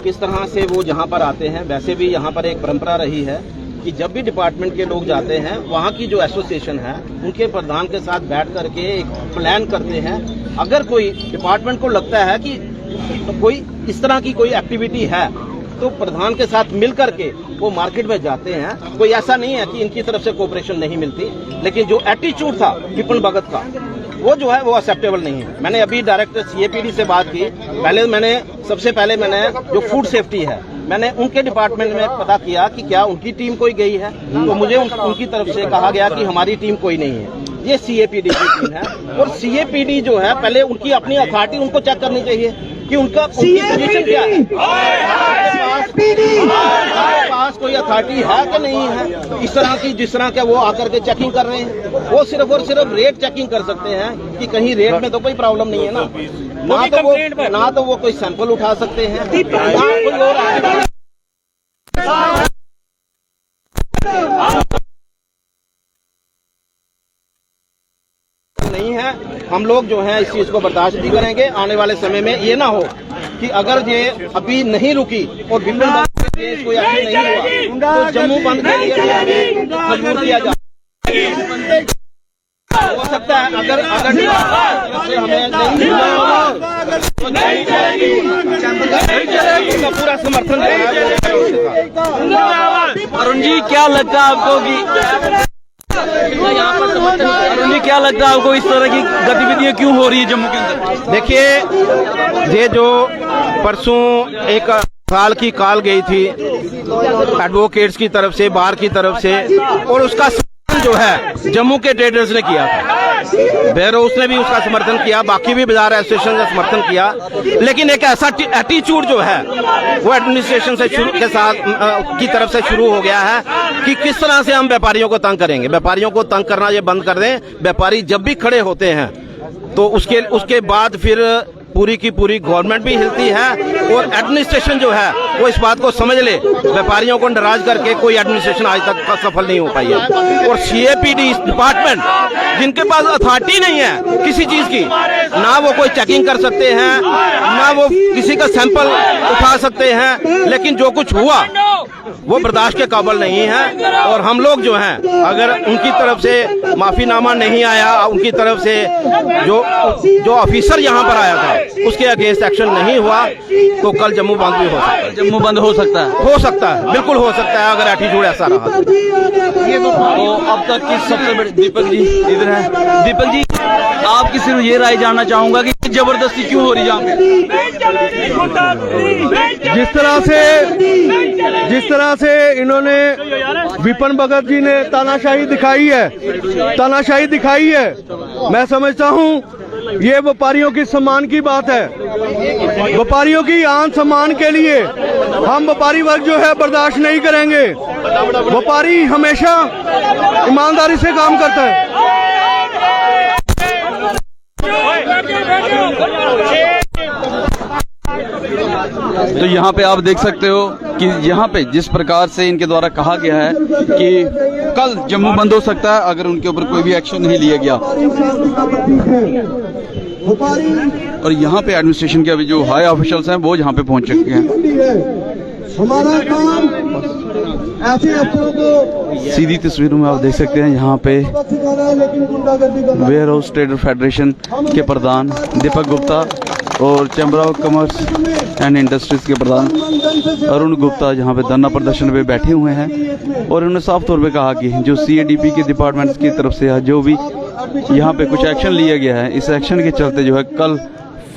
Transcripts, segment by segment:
किस तरह से वो जहाँ पर आते हैं, वैसे भी यहाँ पर एक परंपरा रही है कि जब भी डिपार्टमेंट के लोग जाते हैं, वहाँ की जो एसोसिएशन है उनके प्रधान के साथ बैठ करके एक प्लान करते हैं। अगर कोई डिपार्टमेंट को लगता है कि कोई इस तरह की कोई एक्टिविटी है तो प्रधान के साथ मिल करके वो मार्केट में जाते हैं। कोई ऐसा नहीं है कि इनकी तरफ से कोऑपरेशन नहीं मिलती, लेकिन जो एटीट्यूड था विपिन भगत का वो जो है वो एक्सेप्टेबल नहीं है। मैंने अभी डायरेक्टर सीएपीडी से बात की, सबसे पहले मैंने जो फूड सेफ्टी है मैंने उनके डिपार्टमेंट में पता किया कि क्या उनकी टीम कोई गई है, तो मुझे उनकी तरफ से कहा गया कि हमारी टीम कोई नहीं है, ये सीएपीडी की टीम है। और सीएपीडी जो है पहले उनकी अपनी अथॉरिटी उनको चेक करनी चाहिए कि उनकी पोजीशन क्या है, पास कोई अथॉरिटी है कि नहीं है। इस तरह की जिस तरह के वो आकर के चेकिंग कर रहे हैं, वो सिर्फ और सिर्फ रेट चेकिंग कर सकते हैं कि कहीं रेट में तो कोई प्रॉब्लम नहीं है ना तो वो कोई सैंपल उठा सकते हैं, ना कोई और नहीं है। हम लोग जो है इस चीज को बर्दाश्त नहीं करेंगे। आने वाले समय में ये ना हो कि अगर ये अभी नहीं रुकी और विपिन भगत के केस कोई एक्शन नहीं हुआ तो जम्मू बंद के लिए मजबूर किया जाए। हो सकता है अगर हमें नहीं चलेगी, पूरा समर्थन अरुण जी, क्या लगता है आपको कि यहाँ पर समर्थन, अरुण जी क्या लगता है आपको इस तरह की गतिविधियां क्यों हो रही है जम्मू के अंदर? देखिए, ये जो परसों एक साल की कॉल गई थी एडवोकेट्स की तरफ से, बार की तरफ से, और उसका जो है जम्मू के ट्रेडर्स ने किया था, बेरोस ने भी उसका समर्थन किया, बाकी भी बाजार एसोसिएशन ने समर्थन किया। लेकिन एक ऐसा एटीट्यूड जो है वो एडमिनिस्ट्रेशन से की तरफ से शुरू हो गया है कि किस तरह से हम व्यापारियों को तंग करेंगे। व्यापारियों को तंग करना ये बंद कर दें। व्यापारी जब भी खड़े होते हैं तो उसके बाद फिर पूरी की पूरी गवर्नमेंट भी हिलती है और एडमिनिस्ट्रेशन जो है वो इस बात को समझ ले। व्यापारियों को नाराज करके कोई एडमिनिस्ट्रेशन आज तक सफल नहीं हो पाई है। और सीएपीडी डिपार्टमेंट जिनके पास अथॉरिटी नहीं है किसी चीज की, ना वो कोई चेकिंग कर सकते हैं, ना वो किसी का सैंपल उठा सकते हैं, लेकिन जो कुछ हुआ वो बर्दाश्त के काबिल नहीं है। और हम लोग जो हैं, अगर उनकी तरफ से माफीनामा नहीं आया, उनकी तरफ से जो ऑफिसर यहाँ पर आया था उसके अगेंस्ट एक्शन नहीं हुआ, तो कल जम्मू बंद भी हो सकता है। जम्मू बंद हो सकता है, बिल्कुल हो सकता है अगर एटीट्यूड ऐसा रहा। ये तो अब तक की सबसे बड़ी, दीपक जी इधर है। दीपक जी, आपकी सिर्फ ये राय जानना चाहूंगा कि जबरदस्ती क्यों हो रही है यहाँ पे? जिस तरह से इन्होंने विपिन भगत जी ने तानाशाही दिखाई है, मैं समझता हूँ ये व्यापारियों की सम्मान की बात है। व्यापारियों की आन सम्मान के लिए हम व्यापारी वर्ग जो है बर्दाश्त नहीं करेंगे। व्यापारी हमेशा ईमानदारी से काम करता है। तो यहाँ पे आप देख सकते हो कि यहाँ पे जिस प्रकार से इनके द्वारा कहा गया है कि कल जम्मू बंद हो सकता है अगर उनके ऊपर कोई भी एक्शन नहीं लिया गया। और यहाँ पे एडमिनिस्ट्रेशन के अभी जो हाई ऑफिशियल्स हैं वो यहाँ पे पहुंच चुके हैं। हमारा काम ऐसे अफसरों को, सीधी तस्वीरों में आप देख सकते हैं यहाँ पे वेयर हाउस ट्रेडर फेडरेशन के प्रधान दीपक गुप्ता और chamber of commerce and industries के प्रधान अरुण गुप्ता यहाँ पे धरना प्रदर्शन पे बैठे हुए हैं। और उन्होंने साफ तौर पे कहा कि जो सीएडीपी के डिपार्टमेंट्स की तरफ से जो भी यहाँ पे कुछ एक्शन लिया गया है, इस एक्शन के चलते जो है कल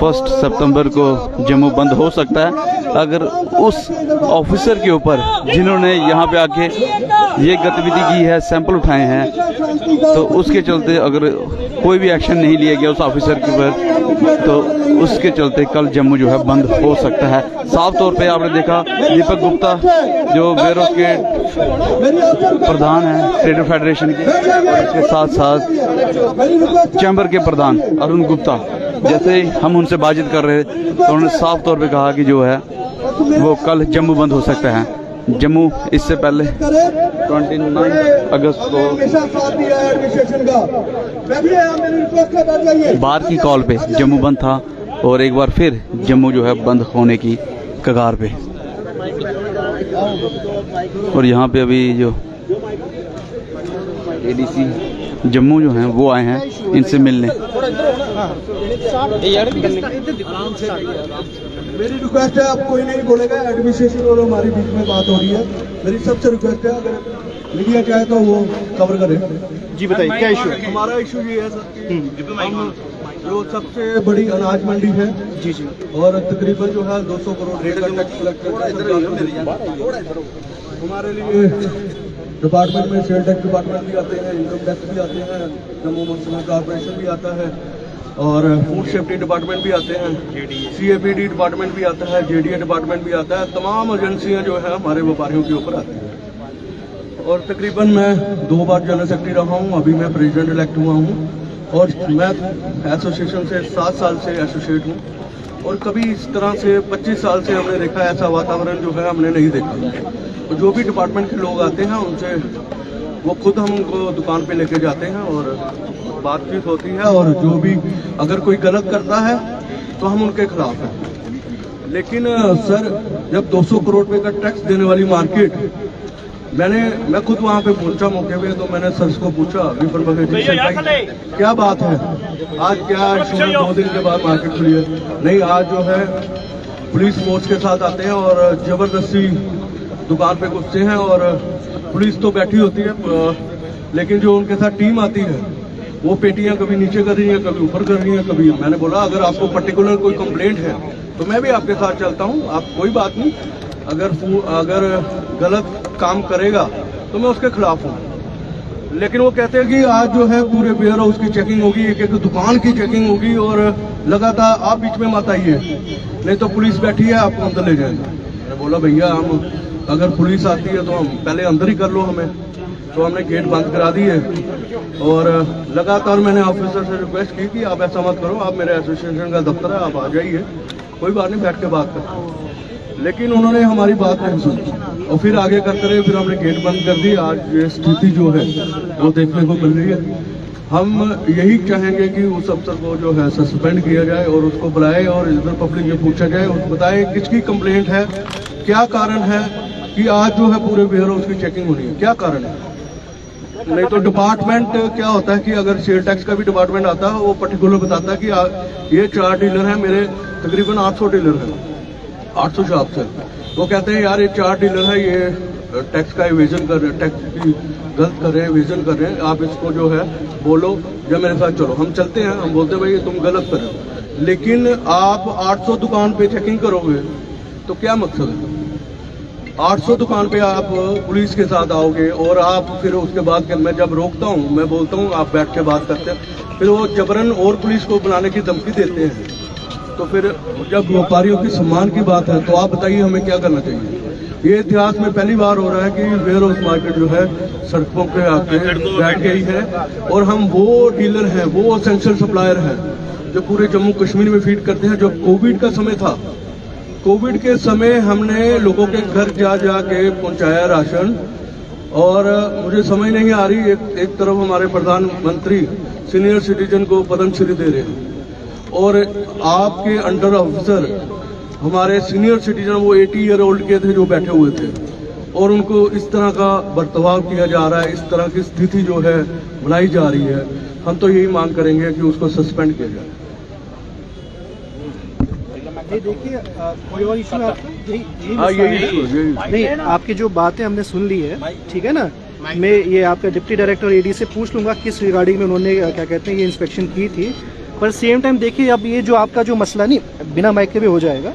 1 सितंबर को जम्मू बंद हो सकता है। अगर उस ऑफिसर के ऊपर जिन्होंने यहाँ पे आके ये गतिविधि की है, सैंपल उठाए हैं, तो उसके चलते अगर कोई भी एक्शन नहीं लिया गया उस ऑफिसर के ऊपर, तो उसके चलते कल जम्मू जो है बंद हो सकता है। साफ तौर पे आपने देखा दीपक गुप्ता जो वेयरहाउस के प्रधान हैं ट्रेडर फेडरेशन के, और उसके साथ साथ चैम्बर के प्रधान अरुण गुप्ता, जैसे हम उनसे बातचीत कर रहे थे तो उन्होंने साफ तौर पे कहा कि जो है वो कल जम्मू बंद हो सकता है। जम्मू इससे पहले 29 अगस्त को बार की कॉल पे जम्मू बंद था और एक बार फिर जम्मू जो है बंद होने की कगार पे। और यहाँ पे अभी जो एडीसी जम्मू जो हैं वो आए हैं इनसे मिलने। मेरी रिक्वेस्ट है, अब कोई नहीं बोलेगा, एडमिनिस्ट्रेशन और हमारी बीच में बात हो रही है। मेरी सबसे रिक्वेस्ट है, अगर मीडिया चाहे तो वो कवर करे। जी बताइए क्या इशू है? हमारा इशू ये है सर कि हम जो सबसे बड़ी अनाज मंडी है जी जी और तकरीबन जो है 200 करोड़ रेट का टैक्स कलेक्ट करके हमारे लिए डिपार्टमेंट में सेल टैक्स डिपार्टमेंट भी आते हैं, इनकम टैक्स भी आते हैं, जम्मू म्युनिसिपल कॉर्पोरेशन भी आता है और फूड सेफ्टी डिपार्टमेंट भी आते हैं, CAPD डिपार्टमेंट भी आता है, JDA डिपार्टमेंट भी आता है। तमाम एजेंसियां जो है हमारे व्यापारियों के ऊपर आती हैं और तकरीबन मैं 2 बार जनरल सेक्रेटरी रहा हूँ, अभी मैं प्रेसिडेंट इलेक्ट हुआ हूँ और मैं एसोसिएशन से 7 साल से एसोसिएट हूँ और कभी इस तरह से 25 साल से हमने देखा, ऐसा वातावरण जो है हमने नहीं देखा। तो जो भी डिपार्टमेंट के लोग आते हैं उनसे वो खुद हम उनको दुकान पे लेके जाते हैं और बातचीत होती है और जो भी अगर कोई गलत करता है तो हम उनके खिलाफ हैं। लेकिन सर जब 200 करोड़ रुपए का टैक्स देने वाली मार्केट, मैं खुद वहाँ पे पहुंचा मौके पे, तो मैंने सर को पूछा विपर बघेल जी से, भाई क्या बात है, आज क्या 2 दिन के बाद मार्केट खुली है? नहीं, आज जो है पुलिस फोर्स के साथ आते हैं और जबरदस्ती दुकान पे घुसते हैं और पुलिस तो बैठी होती है लेकिन जो उनके साथ टीम आती है वो पेटियां कभी नीचे कर रही है, कभी ऊपर कर रही है, कभी। मैंने बोला अगर आपको पर्टिकुलर कोई कंप्लेंट है तो मैं भी आपके साथ चलता हूँ, आप कोई बात नहीं, अगर गलत काम करेगा तो मैं उसके खिलाफ हूँ। लेकिन वो कहते हैं कि आज जो है पूरे वेयर हाउस की चेकिंग होगी, एक एक दुकान की चेकिंग होगी और लगातार आप बीच में मत आइए, नहीं तो पुलिस बैठी है, आपको अंदर ले जाएंगे। मैंने बोला भैया हम अगर पुलिस आती है तो हम पहले अंदर ही कर लो हमें। तो हमने गेट बंद करा दिए और लगातार मैंने ऑफिसर से रिक्वेस्ट की कि आप ऐसा मत करो, आप मेरे एसोसिएशन का दफ्तर है, आप आ जाइए, कोई बात नहीं, बैठ के बात करते। लेकिन उन्होंने हमारी बात नहीं सुनी और फिर आगे करते रहे, फिर हमने गेट बंद कर दी। आज ये स्थिति जो है वो देखने को मिल रही है। हम यही चाहेंगे कि उस अफसर को जो है सस्पेंड किया जाए और उसको बुलाए और इधर पब्लिक में पूछा जाए, उसको बताए किसकी कंप्लेंट है, क्या कारण है कि आज जो है पूरे वेयर हाउस की चेकिंग हो रही है, क्या कारण है। नहीं तो डिपार्टमेंट क्या होता है कि अगर सेल टैक्स का भी डिपार्टमेंट आता है वो पर्टिकुलर बताता है कि ये 4 डीलर हैं, मेरे तकरीबन 800 डीलर हैं, 800 शॉप से। वो कहते हैं यार ये 4 डीलर है, ये टैक्स का इवेजन कर रहे हैं, टैक्स की गलत कर रहे हैं, इवेजन कर रहे हैं, आप इसको जो है बोलो या मेरे साथ चलो। हम चलते हैं, हम बोलते हैं भाई तुम गलत कर रहे हो, लेकिन आप 800 दुकान पे चेकिंग करोगे तो क्या मकसद है? 800 दुकान पे आप पुलिस के साथ आओगे और आप फिर उसके बाद मैं जब रोकता हूँ, मैं बोलता हूँ आप बैठ के बात करते हैं, फिर वो जबरन और पुलिस को बुलाने की धमकी देते हैं। तो फिर जब व्यापारियों की सम्मान की बात है तो आप बताइए हमें क्या करना चाहिए। ये इतिहास में पहली बार हो रहा है कि वेयर हाउस मार्केट जो है सड़कों पे आके बैठ गई है और हम वो डीलर हैं, वो एसेंशियल सप्लायर हैं जो पूरे जम्मू कश्मीर में फीड करते हैं। जब कोविड का समय था, कोविड के समय हमने लोगों के घर जा के पहुंचाया राशन और मुझे समझ नहीं आ रही, एक तरफ हमारे प्रधानमंत्री सीनियर सिटीजन को पद्मश्री दे रहे हैं और आपके अंडर ऑफिसर हमारे सीनियर सिटीजन वो 80 ईयर ओल्ड के थे जो बैठे हुए थे और उनको इस तरह का बर्ताव किया जा रहा है, इस तरह की स्थिति जो है बनाई जा रही है। हम तो यही मांग करेंगे कि उसको सस्पेंड किया जाए। देखिए कोई और इशू है आपका? यही इशू नहीं, आपकी जो बातें हमने सुन ली है, ठीक है ना। मैं ये आपका डिप्टी डायरेक्टर AD से पूछ लूंगा किस रिगार्डिंग में उन्होंने क्या कहते हैं ये इंस्पेक्शन की थी। पर सेम टाइम देखिए अब ये जो आपका जो मसला नहीं बिना माइक के भी हो जाएगा,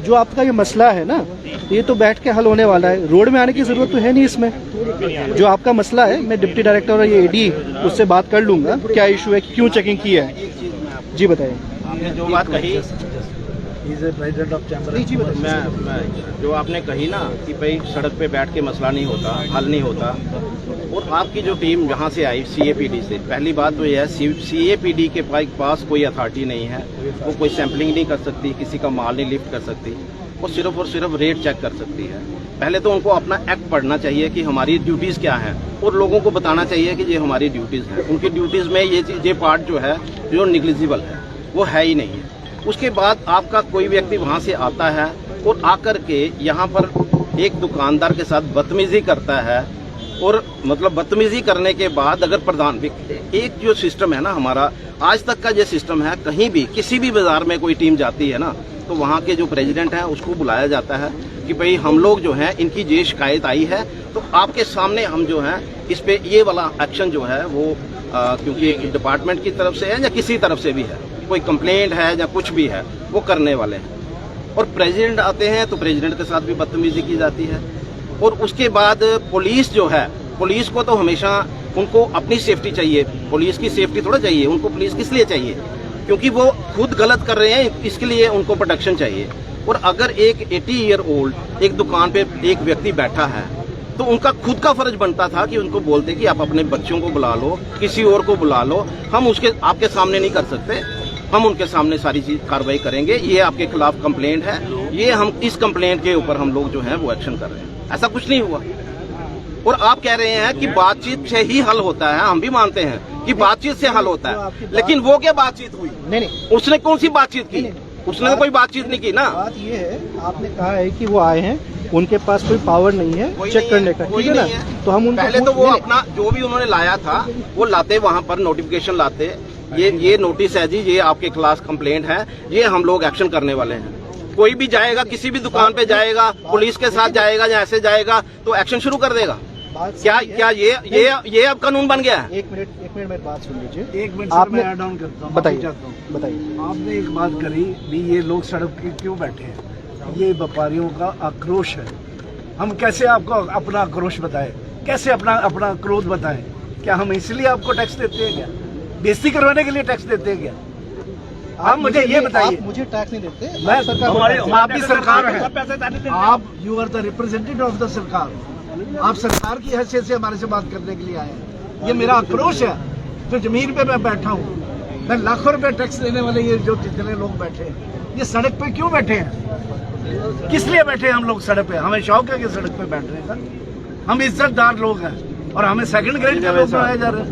जो आपका ये मसला है ना ये तो बैठ के हल होने वाला है, रोड में आने की जरूरत तो है नहीं इसमें। जो आपका मसला है मैं डिप्टी डायरेक्टर और ये AD उससे बात कर लूंगा क्या इशू है, क्यों चेकिंग की है। जी बताइए। आपने जो बात कही, प्रेसिडेंट ऑफ चैम्बर, मैं जो आपने कही ना कि भाई सड़क पे बैठ के मसला नहीं होता, हल नहीं होता, और आपकी जो टीम यहाँ से आई CAPD से, पहली बात तो यह है CAPD के पास कोई अथॉरिटी नहीं है, वो कोई सैंपलिंग नहीं कर सकती, किसी का माल नहीं लिफ्ट कर सकती, वो सिर्फ और सिर्फ रेट चेक कर सकती है। पहले तो उनको अपना एक्ट पढ़ना चाहिए कि हमारी ड्यूटीज़ क्या हैं और लोगों को बताना चाहिए कि ये हमारी ड्यूटीज़ हैं। उनकी ड्यूटीज़ में ये पार्ट जो है जो निग्लिजिबल है वो है ही नहीं है। उसके बाद आपका कोई व्यक्ति वहाँ से आता है और आकर के यहाँ पर एक दुकानदार के साथ बदतमीजी करता है, और मतलब बदतमीजी करने के बाद अगर प्रधान, एक जो सिस्टम है ना हमारा, आज तक का जो सिस्टम है, कहीं भी किसी भी बाजार में कोई टीम जाती है ना, तो वहाँ के जो प्रेसिडेंट हैं उसको बुलाया जाता है कि भाई हम लोग जो हैं इनकी ये शिकायत आई है, तो आपके सामने हम जो हैं इस पे ये वाला एक्शन जो है वो क्योंकि डिपार्टमेंट की तरफ से है या किसी तरफ से भी है, कोई कंप्लेंट है या कुछ भी है, वो करने वाले हैं। और प्रेसिडेंट आते हैं तो प्रेसिडेंट के साथ भी बदतमीजी की जाती है। और उसके बाद पुलिस जो है, पुलिस को तो हमेशा उनको अपनी सेफ्टी चाहिए, पुलिस की सेफ्टी थोड़ा चाहिए उनको। पुलिस किस लिए चाहिए? क्योंकि वो खुद गलत कर रहे हैं, इसके लिए उनको प्रोटेक्शन चाहिए। और अगर एक 80 ईयर ओल्ड एक दुकान पे एक व्यक्ति बैठा है, तो उनका खुद का फर्ज बनता था कि उनको बोलते कि आप अपने बच्चों को बुला लो, किसी और को बुला लो, हम उसके आपके सामने नहीं कर सकते, हम उनके सामने सारी चीज कार्रवाई करेंगे, ये आपके खिलाफ कंप्लेंट है, ये हम इस कंप्लेंट के ऊपर हम लोग जो है वो एक्शन कर रहे हैं। ऐसा कुछ नहीं हुआ। और आप कह रहे हैं कि बातचीत से ही हल होता है, हम भी मानते हैं कि बातचीत से हल होता है, लेकिन वो क्या बातचीत हुई? नहीं, उसने कौन सी बातचीत की? उसने तो कोई बातचीत नहीं की ना। बात ये है, आपने कहा है कि वो आए हैं, उनके पास कोई पावर नहीं है चेक करने का, ठीक है ना? तो हम उनको पहले तो वो अपना जो भी उन्होंने लाया था वो लाते, वहाँ पर नोटिफिकेशन लाते, ये नोटिस है जी, ये आपके खिलाफ कंप्लेंट है, ये हम लोग एक्शन करने वाले हैं। कोई भी जाएगा, किसी भी दुकान पे जाएगा, पुलिस के साथ जाएगा या ऐसे जाएगा तो एक्शन शुरू कर देगा। क्या ये अब कानून बन गया है? एक मिनट मेरी बात सुन लीजिए। एक मिनट आपने मैं ऐड ऑन करता हूँ, बताइए। बताइए। आपने एक बात करी भी, ये लोग सड़क पे क्यों बैठे हैं? ये व्यापारियों का आक्रोश है। हम कैसे आपको अपना आक्रोश बताएं, कैसे अपना क्रोध बताएं? क्या हम इसलिए आपको टैक्स देते हैं क्या? बेइज्जती करवाने के लिए टैक्स देते हैं क्या? आप मुझे ये बताइए। मुझे टैक्स नहीं देते, मैं सरकार, आप भी सरकार है, आप you are the representative of the सरकार, आप सरकार की हैसियत से हमारे से बात करने के लिए आए हैं। ये मेरा आक्रोश है। जो जमीन पे मैं बैठा हूँ, मैं लाखों रुपए टैक्स देने वाले ये जो जितने लोग बैठे हैं, ये सड़क पे क्यों बैठे हैं? किस लिए बैठे हैं हम लोग सड़क पे? हमें शौक है कि सड़क पे बैठ रहे हैं सर। हम इज्जतदार लोग हैं और हमें सेकंड ग्रेड के लोग बनाए जा रहे हैं।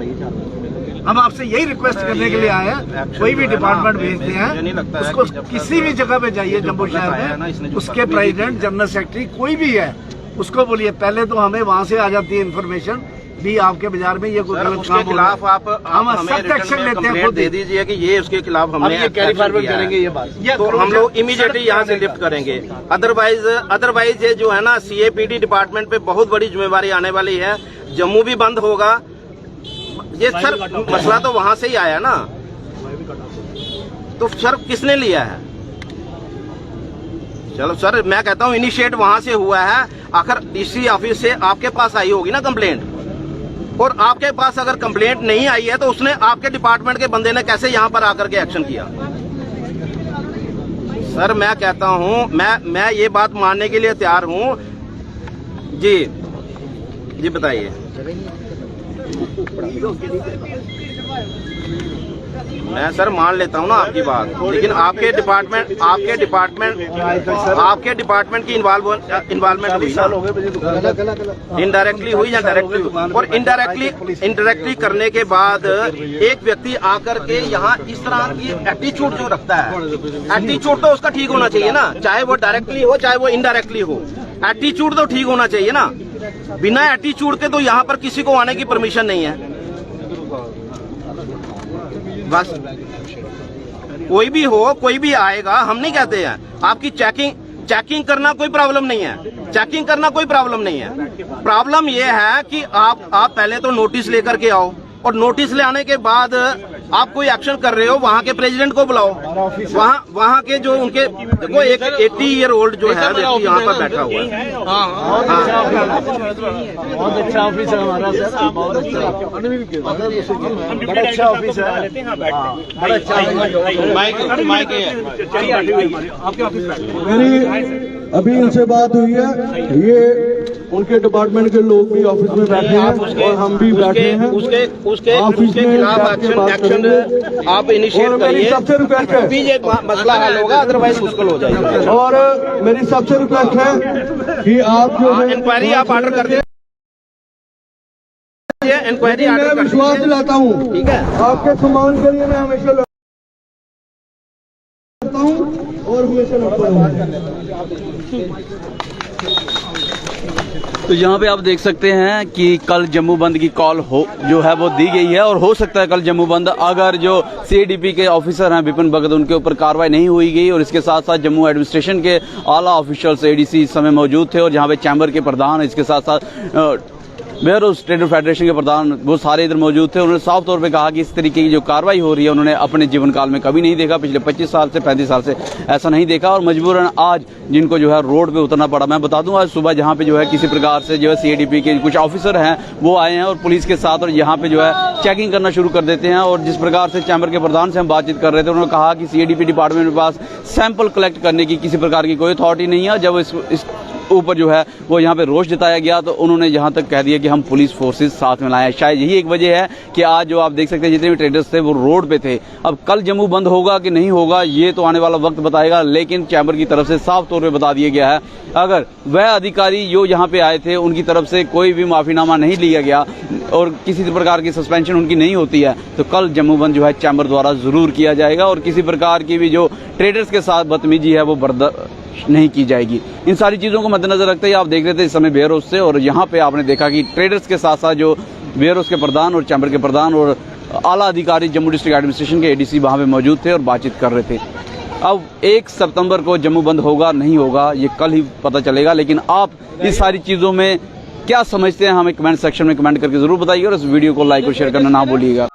हम आपसे यही रिक्वेस्ट करने के लिए आए हैं, कोई भी डिपार्टमेंट भेजते हैं उसको किसी भी जगह पे जाइए जम्मू शहर में, उसके प्रेसिडेंट, जनरल सेक्रेटरी कोई भी है, उसको बोलिए। पहले तो हमें वहाँ से आ जाती है इन्फॉर्मेशन भी आपके बाजार में ये कोई गलत काम खिलाफ आप हम सख्त एक्शन लेते हैं। दे दीजिए कि ये उसके खिलाफ हमने कैरी फॉरवर्ड करेंगे ये बात, तो हम लोग इमीडिएटली यहाँ से लिफ्ट करेंगे। अदरवाइज ये जो है ना, CAPD डिपार्टमेंट पे बहुत बड़ी जिम्मेवारी आने वाली है। जम्मू भी बंद होगा। ये सर मसला तो वहाँ से ही आया ना, तो सर किसने लिया है? चलो सर, मैं कहता हूँ इनिशिएट वहाँ से हुआ है। आखिर DC ऑफिस से आपके पास आई होगी ना कंप्लेंट, और आपके पास अगर कंप्लेंट नहीं आई है तो उसने आपके डिपार्टमेंट के बंदे ने कैसे यहाँ पर आकर के एक्शन किया? सर मैं कहता हूँ, मैं ये बात मानने के लिए तैयार हूँ। जी बताइए। मैं सर मान लेता हूँ ना आपकी बात, लेकिन आपके डिपार्टमेंट की इन्वॉल्वमेंट हुई ना, इनडायरेक्टली हुई या डायरेक्टली हुई? और इनडायरेक्टली करने के बाद एक व्यक्ति आकर के यहाँ इस तरह की एटीट्यूड जो रखता है, एटीट्यूड तो उसका ठीक होना चाहिए ना, चाहे वो डायरेक्टली हो चाहे वो इनडायरेक्टली हो, एटीट्यूड तो ठीक होना चाहिए ना। बिना एटीट्यूड के तो यहाँ पर किसी को आने की परमिशन नहीं है। बस कोई भी हो, कोई भी आएगा, हम नहीं कहते हैं आपकी चेकिंग करना कोई प्रॉब्लम नहीं है, चेकिंग करना कोई प्रॉब्लम नहीं है। प्रॉब्लम यह है कि आप पहले तो नोटिस लेकर के आओ, और नोटिस ले आने के बाद आप कोई एक्शन कर रहे हो, वहाँ के प्रेसिडेंट को बुलाओ, वहाँ के जो उनके, देखो एक 80 ईयर ओल्ड जो है व्यक्ति यहाँ पर बैठा हुआ है। बहुत अच्छा ऑफिस है हमारा सर, बहुत अच्छा ऑफिस है, बड़ा अच्छा। मेरी अभी इनसे बात हुई है, ये उनके डिपार्टमेंट के लोग भी ऑफिस में बैठे हैं और हम भी बैठे हैं। उसके खिलाफ एक्शन आप इनिशिएट करिए, सबसे रिक्वेस्ट है, तभी ये मसला हल होगा, अदरवाइज मुश्किल हो जाएगा। और मेरी सबसे रिक्वेस्ट है कि आप जो है इंक्वायरी आप ऑर्डर कर दीजिए, इंक्वायरी ऑर्डर कर दीजिए। विश्वास दिलाता हूँ, ठीक है, आपके सम्मान के लिए मैं हमेशा लड़ता हूँ और हमेशा लड़ता हूँ। तो यहाँ पे आप देख सकते हैं कि कल जम्मू बंद की कॉल जो है वो दी गई है और हो सकता है कल जम्मू बंद अगर जो सीडीपी के ऑफिसर हैं विपिन भगत उनके ऊपर कार्रवाई नहीं हुई गई और इसके साथ साथ जम्मू एडमिनिस्ट्रेशन के आला ऑफिशियल्स एडीसी इस समय मौजूद थे और जहाँ पे चैम्बर के प्रधान इसके साथ साथ वेयर हाउस ट्रेडर फेडरेशन के प्रधान वो सारे इधर मौजूद थे। उन्होंने साफ तौर पे कहा कि इस तरीके की जो कार्रवाई हो रही है उन्होंने अपने जीवन काल में कभी नहीं देखा, पिछले 25 साल से 35 साल से ऐसा नहीं देखा और मजबूरन आज जिनको जो है रोड पे उतरना पड़ा। मैं बता दूं आज सुबह जहां पे जो है किसी प्रकार से जो है सीएडीपी के कुछ ऑफिसर हैं वो आए हैं और पुलिस के साथ और यहाँ पे जो है चेकिंग करना शुरू कर देते हैं और जिस प्रकार से चैम्बर के प्रधान से हम बातचीत कर रहे थे उन्होंने कहा कि सीएडीपी डिपार्टमेंट के पास सैंपल कलेक्ट करने की किसी प्रकार की कोई अथॉरिटी नहीं है। जब इस ऊपर जो है वो यहाँ पे रोष जताया गया तो उन्होंने यहाँ तक कह दिया कि हम पुलिस फोर्सेस साथ में लाए हैं। शायद यही एक वजह है कि आज जो आप देख सकते हैं जितने भी ट्रेडर्स थे वो रोड पे थे। अब कल जम्मू बंद होगा कि नहीं होगा ये तो आने वाला वक्त बताएगा, लेकिन चैम्बर की तरफ से साफ तौर पे बता दिया गया है अगर वह अधिकारी जो यहाँ पे आए थे उनकी तरफ से कोई भी माफीनामा नहीं लिया गया और किसी प्रकार की सस्पेंशन उनकी नहीं होती है तो कल जम्मू बंद जो है चैम्बर द्वारा जरूर किया जाएगा और किसी प्रकार की भी जो ट्रेडर्स के साथ बदतमीजी है वो बर्दाश्त नहीं की जाएगी। इन सारी चीज़ों को मद्देनजर रखते हुए आप देख रहे थे इस समय वेयर हाउस से और यहाँ पे आपने देखा कि ट्रेडर्स के साथ साथ जो वेयर हाउस के प्रधान और चैम्बर के प्रधान और आला अधिकारी जम्मू डिस्ट्रिक्ट एडमिनिस्ट्रेशन के एडीसी वहाँ पे मौजूद थे और बातचीत कर रहे थे। अब 1 सितंबर को जम्मू बंद होगा नहीं होगा ये कल ही पता चलेगा, लेकिन आप इस सारी चीज़ों में क्या समझते हैं हमें कमेंट सेक्शन में कमेंट करके जरूर बताइए और इस वीडियो को लाइक और शेयर करना ना भूलिएगा।